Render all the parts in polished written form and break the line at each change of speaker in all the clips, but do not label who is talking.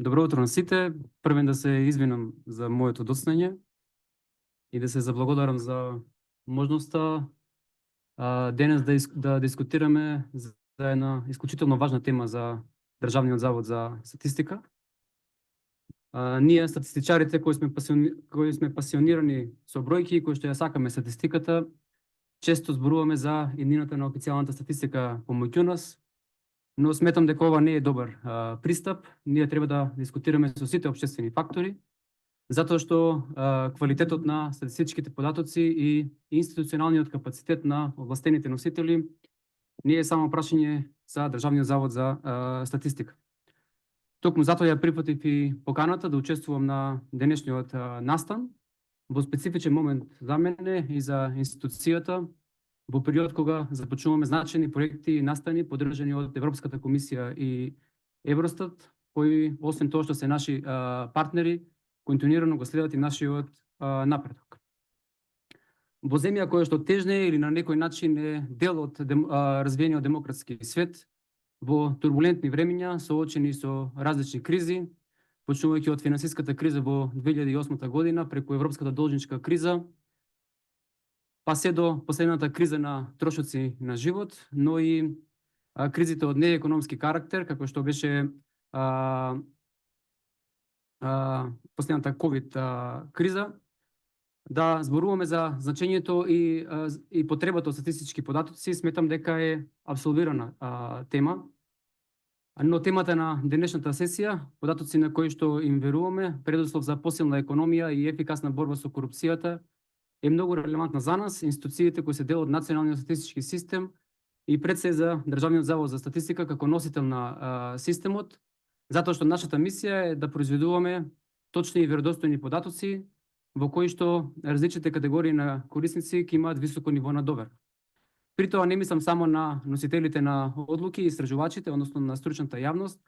Добро утро на сите. Првен да се извинам за моето доцнење и да се заблагодарам за можноста денес да дискутираме за една исклучително важна тема за Државниот завод за статистика. Ние статистичарите кои сме пасионирани со бројки и кои што ја сакаме статистиката, често зборуваме за иднината на официјалната статистика помеѓу нас, но сметам дека ова не е добар пристап. Ние треба да дискутираме со сите општествени фактори, затоа што квалитетот на статистичките податоци и институционалниот капацитет на овластените носители не е само прашање за Државниот завод за статистика. Токму затоа ја прифатив и поканата да учествувам на денешниот настан, во специфичен момент за мене и за институцијата, во период кога започнуваме значајни проекти и настани поддржани од Европската комисија и Евростат, кои освен тоа што се наши партнери, континуирано го следат и нашиот напредок. Во земја која што тежне или на некој начин е дел од развиениот демократски свет, во турбулентни времиња, соочени со различни кризи, почнувајќи од финансиската криза во 2008 година, преку европската должничка криза, па се до последната криза на трошоци на живот, но и кризите од неекономски карактер, како што беше последната ковид криза, да зборуваме за значењето и потребата од статистички податоци, сметам дека е абсолвирана тема. Но темата на денешната сесија, податоци на кои што им веруваме, предуслов за посилна економија и ефикасна борба со корупцијата, е многу релевантна за нас, институциите кои се дел од националниот статистички систем и пред се за Државниот завод за статистика како носител на системот, затоа што нашата мисија е да произведуваме точни и веродостојни податоци во кои што различните категории на корисници ќе имаат високо ниво на доверба. При тоа не мислам само на носителите на одлуки и истражувачите, односно на стручната јавност.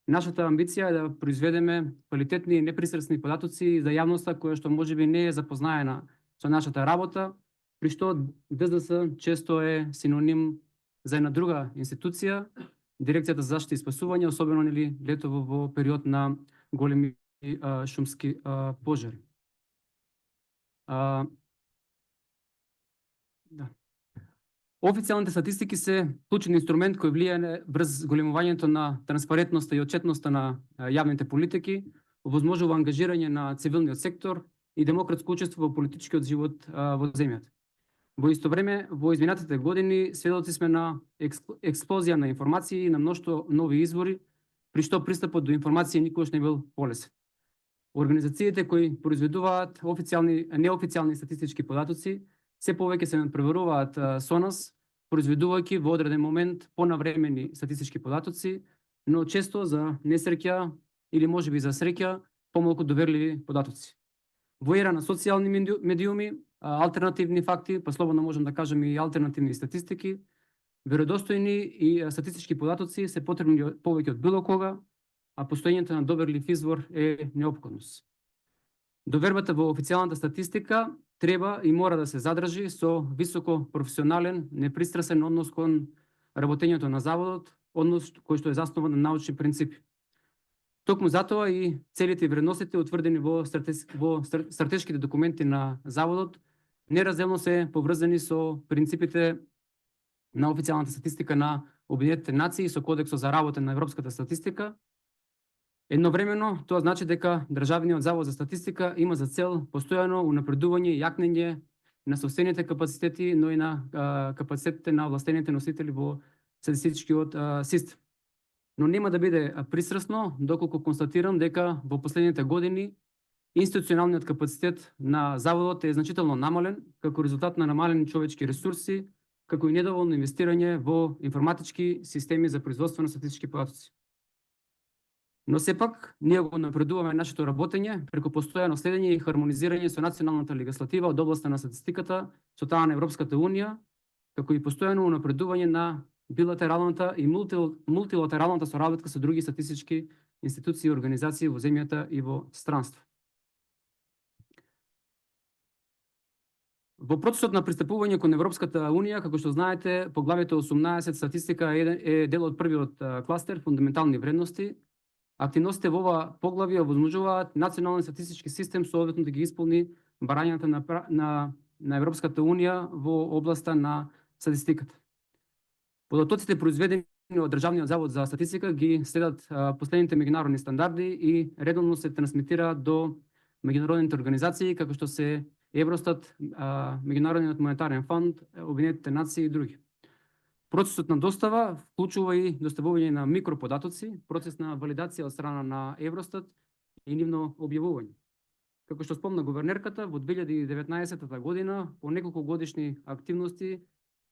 Нашата амбиција е да произведеме квалитетни и непристрасни податоци за јавноста која што можеби не е запознаена со нашата работа, при што ДЗС често е синоним за една друга институција, Дирекцијата за заштита и спасување, особено летово во период на големи шумски пожари. Официјалните статистики се клучен инструмент кој влијае врз големувањето на транспарентноста и отчетноста на јавните политики, овозможува ангажирање на цивилниот сектор и демократско учество во политичкиот живот во земјата. Во исто време, во изминатите години сведоци сме на експлозија на информации и на мноштво нови извори, при што пристапот до информации никогаш не бил полесен. Организациите кои произведуваат неофицијални статистички податоци се повеќе се надпреваруваат со нас, произведувајќи во одреден момент понавремени статистички податоци, но често за несреќа или можеби за среќа помалку доверливи податоци. Во ера на социјални медиуми, алтернативни факти, па слободно можам да кажам и алтернативни статистики, веродостојни и статистички податоци се потребни повеќе од било кога, а постоењето на доверлив извор е неопходност. Довербата во официјалната статистика треба и мора да се задржи со високо професионален, непристрасен однос кон работењето на заводот, однос кој што е заснован на научни принципи. Токму затоа и целите и вредностите утврдени во стратешките документи на заводот неразделно се поврзани со принципите на официјалната статистика на Обединетите нации и со Кодексот за работа на европската статистика. Едновремено, тоа значи дека Државниот завод за статистика има за цел постојано унапредување и јакнење на сопствените капацитети, но и на капацитетите на овластените носители во статистичкиот систем. Но нема да биде пристрасно доколку констатирам дека во последните години институционалниот капацитет на заводот е значително намален како резултат на намалени човечки ресурси, како и недоволно инвестирање во информатички системи за производство на статистички податоци. Но сепак, ние го напредуваме нашето работење преку постојано следење и хармонизирање со националната легислатива од областа на статистиката со таа на Европската унија, како и постојано напредување на билатералната и мултилатералната соработка со други статистички институции и организации во земјата и во странство. Во процесот на пристапување кон Европската унија, како што знаете, поглавието 18 статистика е дел од првиот кластер фундаментални вредности, Активностите во ова поглавје овозможуваат национален статистички систем соодветно да ги исполни барањата на Европската Унија во областа на статистиката. Податоците произведени од Државниот завод за статистика ги следат последните меѓународни стандарди и редовно се трансмитираат до меѓународните организации како што се Евростат, Меѓународниот монетарен фонд, Обединетите нации и други. Процесот на достава вклучува и доставување на микроподатоци, процес на валидација од страна на Евростат и нивно објавување. Како што спомна гувернерката, во 2019 година, по неколку годишни активности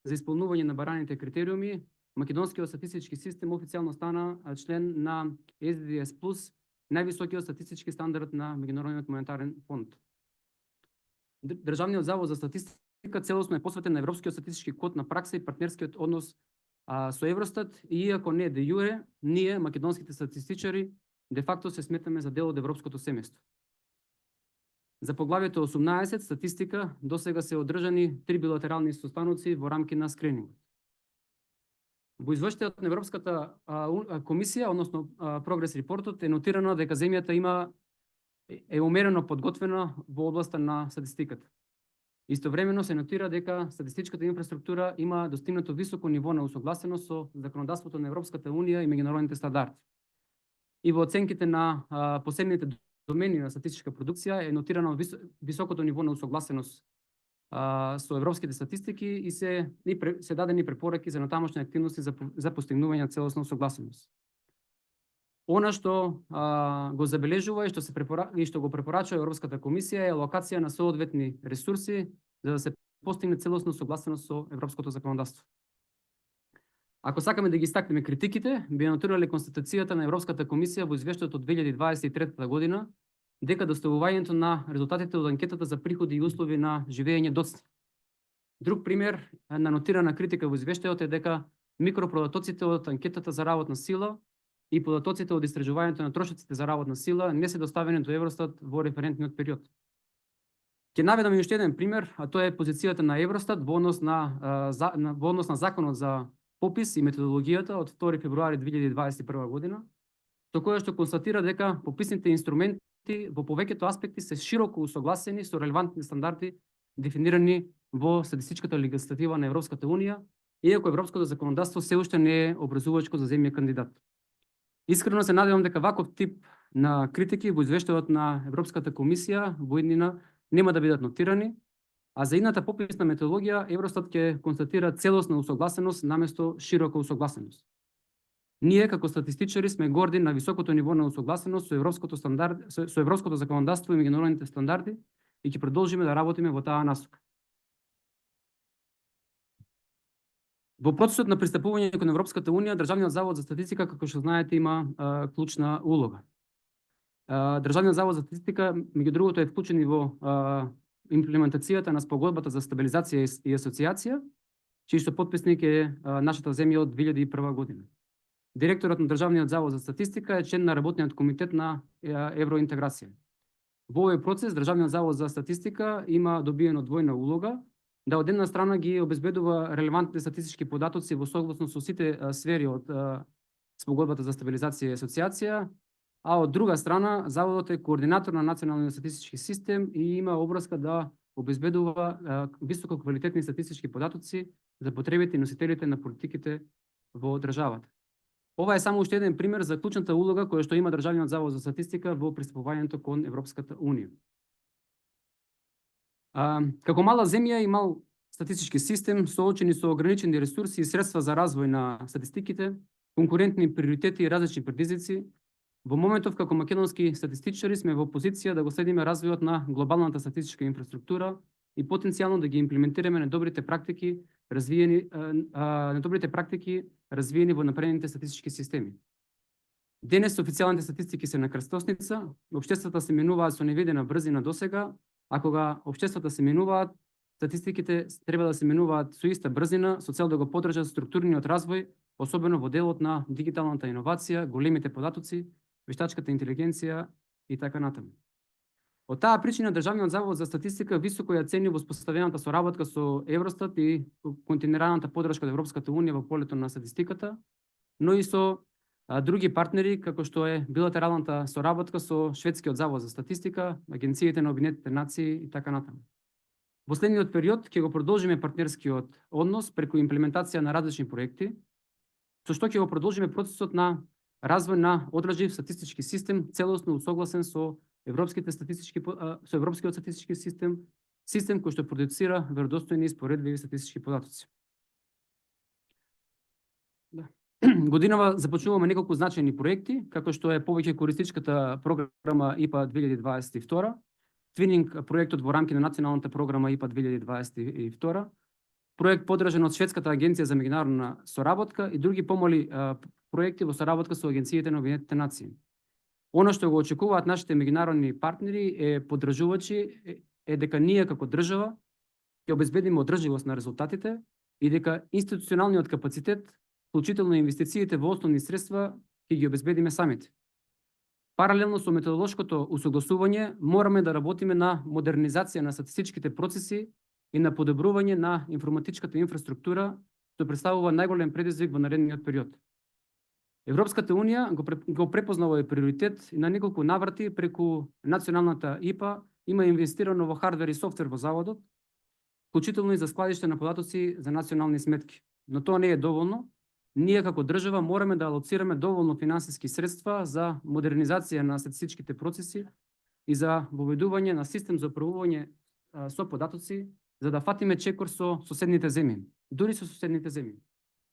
за исполнување на бараните критериуми, македонскиот статистички систем официјално стана член на SDDS+, највисокиот статистички стандард на Меѓународниот монетарен фонд. Државниот завод за статистика целосно е посветен на Европскиот статистички код на пракса и партнерскиот однос со Евростат, и иако не де јуре, ние, македонските статистичари, де факто се сметаме за дел од европското семејство. За поглавието 18 статистика досега се одржани 3 билатерални состаноци во рамки на скрининг. Во извештајот на Европската комисија, односно прогрес репортот, е нотирано дека земјата е умерено подготвена во областа на статистиката. Истовремено се нотира дека статистичката инфраструктура има достигнато високо ниво на усогласеност со законодавството на Европската Унија и меѓународните стандарди. И во оценките на посебните домени на статистичка продукција е нотирано високото ниво на усогласеност со европските статистики и се дадени препораки за натамошни активности за постигнување на целосна усогласеност. Она што го забележува и што го препорачува Европската комисија е локација на соодветни ресурси за да се постигне целосна согласеност со европското законодавство. Ако сакаме да ги истакнеме критиките, би нотирале констатацијата на Европската комисија во извештајот од 2023 година дека доставувањето на резултатите од анкетата за приходи и услови на живење доцни. Друг пример на нотирана критика во извештајот е дека микроподатоците од анкетата за работна сила и податоците од истражувањето на трошоците за работна сила не се доставени до Евростат во референтниот период. Ќе наведам уште еден пример, а тоа е позицијата на Евростат во однос на законот за попис и методологијата од 2 февруари 2021 година, со која што констатира дека пописните инструменти во повеќето аспекти се широко усогласени со релевантни стандарди дефинирани во статистичката легислатива на Европската Унија, иако европското законодавство се уште не е образувачко за земја кандидат. Искрено се надевам дека ваков тип на критики во извештајот на Европската комисија во иднина нема да бидат нотирани, а за идната пописна методологија Евростат ќе констатира целосна усогласеност наместо широка усогласеност. Ние како статистичари сме горди на високото ниво на усогласеност со европското законодавство и меѓународните стандарди и ќе продолжиме да работиме во таа насока. Во процесот на пристапување кон Европската Унија, Државниот завод за статистика, како што знаете, има клучна улога. Државниот завод за статистика, меѓу другото, е вклучен и во имплементацијата на спогодбата за стабилизација и асоциација, чиј што потписник е нашата земја од 2001 година. Директорот на Државниот завод за статистика е член на работниот комитет на евроинтеграција. Во овој процес Државниот завод за статистика има добиено двојна улога, да од една страна ги обезбедува релевантни статистички податоци во согласност со сите сфери од спогодбата за стабилизација и асоциација, а од друга страна заводот е координатор на националниот статистички систем и има обврска да обезбедува високо квалитетни статистички податоци за потребите и носителите на политиките во државата. Ова е само уште еден пример за клучната улога која што има Државниот завод за статистика во пристапувањето кон Европската Унија. Како мала земја и мал статистички систем, соочени со ограничени ресурси и средства за развој на статистиките, конкурентни приоритети и различни предизвици, во моментов како македонски статистичари сме во позиција да го следиме развојот на глобалната статистичка инфраструктура и потенцијално да ги имплементираме недобрите практики развиени во напредните статистички системи. Денес официјалните статистики се на крстосница, општествата се менуваат со невидена брзина досега, а кога општествата се менуваат, статистиките треба да се менуваат со иста брзина со цел да го поддржат структурниот развој, особено во делот на дигиталната иновација, големите податоци, вештачката интелигенција и така натаму. Од таа причина Државниот завод за статистика високо ја цени воспоставената соработка со Евростат и континуираната поддршка од Европската Унија во полето на статистиката, но и со други партнери, како што е билатералната соработка со Шведскиот завод за статистика, агенциите на Обединетите нации и така натаму. Во следниот период ќе го продолжиме партнерскиот однос преку имплементација на различни проекти, со што ќе го продолжиме процесот на развој на одржлив статистички систем, целосно усогласен со европскиот статистички систем, систем кој што продуцира веродостојни и споредливи статистички податоци. Годинава започнуваме неколку значајни проекти, како што е повеќе користичката програма ИПА 2022, твининг проектот во рамки на националната програма ИПА 2022, проект подржан од Шведската агенција за меѓународна соработка и други помали проекти во соработка со агенциите на Обединетите нации. Она што го очекуваат нашите меѓународни партнери е поддржувачи е дека ние како држава ќе обезбедиме одржливост на резултатите и дека институционалниот капацитет, вклучително инвестициите во основни средства, ќе ги обезбедиме самите. Паралелно со методолошкото усогласување, мораме да работиме на модернизација на статистичките процеси и на подобрување на информатичката инфраструктура, што представува најголем предизвик во наредниот период. Европската Унија го препозна овој приоритет и на неколку наврати преку националната ИПА има инвестирано во хардвер и софтвер во заводот, вклучително и за складиште на податоци за национални сметки. Но тоа не е доволно. Ние како држава мораме да алоцираме доволно финансиски средства за модернизација на статистичките процеси и за воведување на систем за управување со податоци, за да фатиме чекор со соседните земји, дури со соседните земји.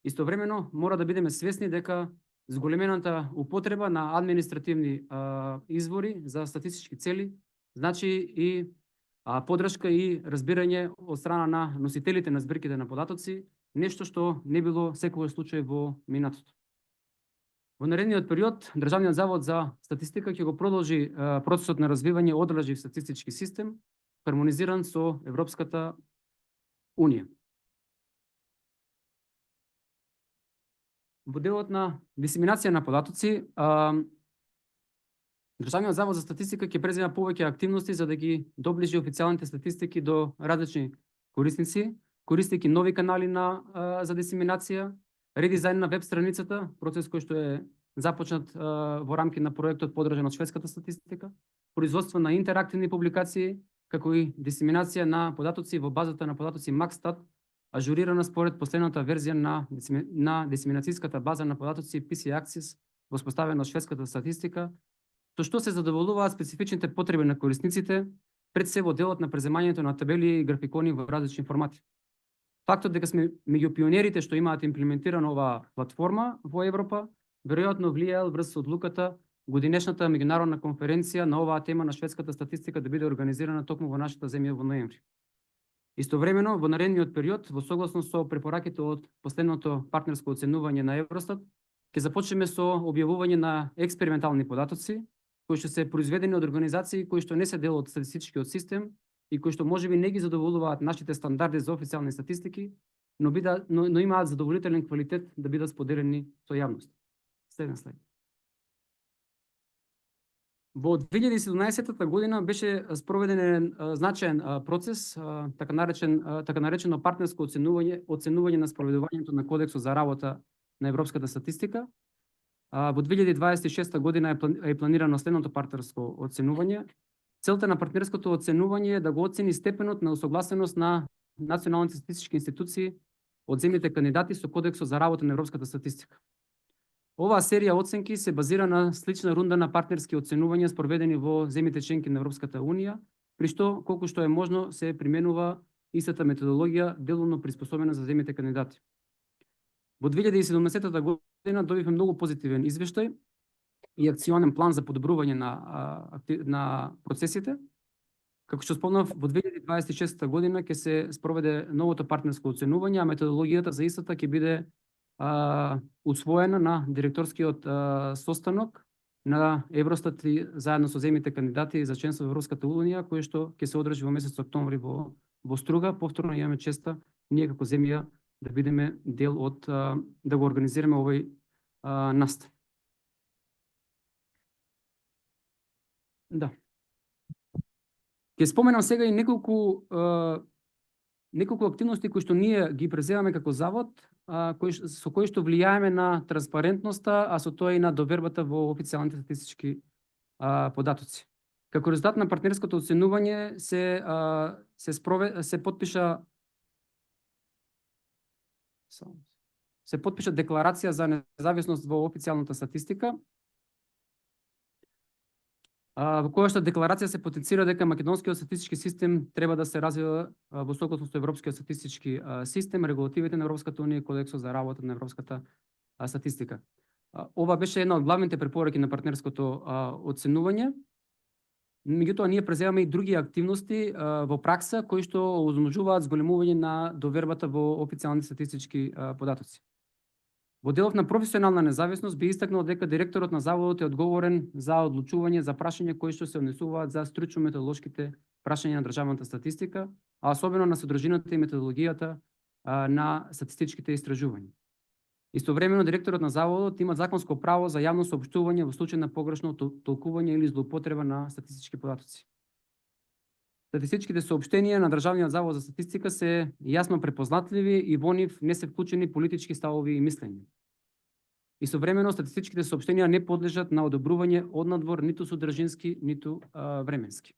Истовремено мора да бидеме свесни дека зголемената употреба на административни извори за статистички цели значи и поддршка и разбирање од страна на носителите на збирките на податоци, нешто што не било секогаш случај во минатото. Во наредниот период, Државниот завод за статистика ќе го продолжи процесот на развивање одржлив статистички систем, хармонизиран со Европската Унија. Во делот на дисеминација на податоци, Државниот завод за статистика ќе презема повеќе активности за да ги доближи официјалните статистики до различни корисници, користејќи нови канали за дисеминација, редизајн на веб страницата, процес кој што е започнат во рамки на проектот подржан од Шведската статистика, производство на интерактивни публикации, како и дисеминација на податоци во базата на податоци Макстат, ажурирана според последната верзија на дисеминацијската база на податоци PC Axis, воспоставена од Шведската статистика, со што се задоволуваат специфичните потреби на корисниците, пред се во делот на преземањето на табели и графикони во различни формати. Фактот дека сме меѓу пионерите што имаат имплементирана оваа платформа во Европа, веројатно влијаел врз одлуката годинешната меѓународна конференција на оваа тема на шведската статистика да биде организирана токму во нашата земја во ноември. Истовремено, во наредниот период, во согласно со препораките од последното партнерско оценување на Евростат, ќе започнеме со објавување на експериментални податоци, кои што се произведени од организации кои што не се дел од статистичкиот систем и кои што можеби не ги задоволуваат нашите стандарди за официјални статистики, но имаат задоволителен квалитет да бидат споделени со јавност. Следен слайд. Во 2017 година беше спроведен значаен процес, така наречено партнерско оценување на спроведувањето на Кодексот за работа на европската статистика. Во 2026 година е планирано следното партнерско оценување. Целта на партнерското оценување е да го оцени степенот на усогласеност на националните статистички институции од земјите кандидати со Кодексот за работа на европската статистика. Оваа серија оценки се базира на слична рунда на партнерски оценувања спроведени во земјите членки на Европската Унија, при што, колку што е можно, се применува истата методологија, делумно приспособена за земјите кандидати. Во 2017 година добивме многу позитивен извештај и акционен план за подобрување на процесите. Како што спомнав, во 2026 година ќе се спроведе новото партнерско оценување, а методологијата за истата ќе биде усвоена на директорскиот состанок на Евростат заедно со земјите кандидати за членство во Европската Унија, кој што ќе се одржи во месец октомври во Струга. Повторно имаме честа ние како земја да бидеме дел од да го организираме овој настан. Да. Ќе споменам сега и неколку активности кои што ние ги преземаме како завод со кои што влијаеме на транспарентноста, а со тоа и на довербата во официјалните статистички податоци. Како резултат на партнерското оценување се потпиша декларација за независност во официјалната статистика, во која што декларација се потенцира дека македонскиот статистички систем треба да се развива во согласност со европскиот статистички систем, регулативите на Европската унија и кодексот за работа на европската статистика. Ова беше една од главните препораки на партнерското оценување. Меѓутоа, ние преземаме и други активности во пракса кои што овозможуваат зголемување на довербата во официјални статистички податоци. Во делов на професионална независност би истакнал дека директорот на заводот е одговорен за одлучување за прашања кои што се однесуваат за стручно-методолошките прашања на државната статистика, а особено на содржината и методологијата на статистичките истражувања. Истовремено, директорот на заводот има законско право за јавно соопштување во случај на погрешно толкување или злоупотреба на статистички податоци. Статистичките соопштенија на Државниот завод за статистика се јасно препознатливи и во нив не се вклучени политички ставови и мислења. Истовремено, статистичките соопштенија не подлежат на одобрување однадвор ниту содржински, ниту временски.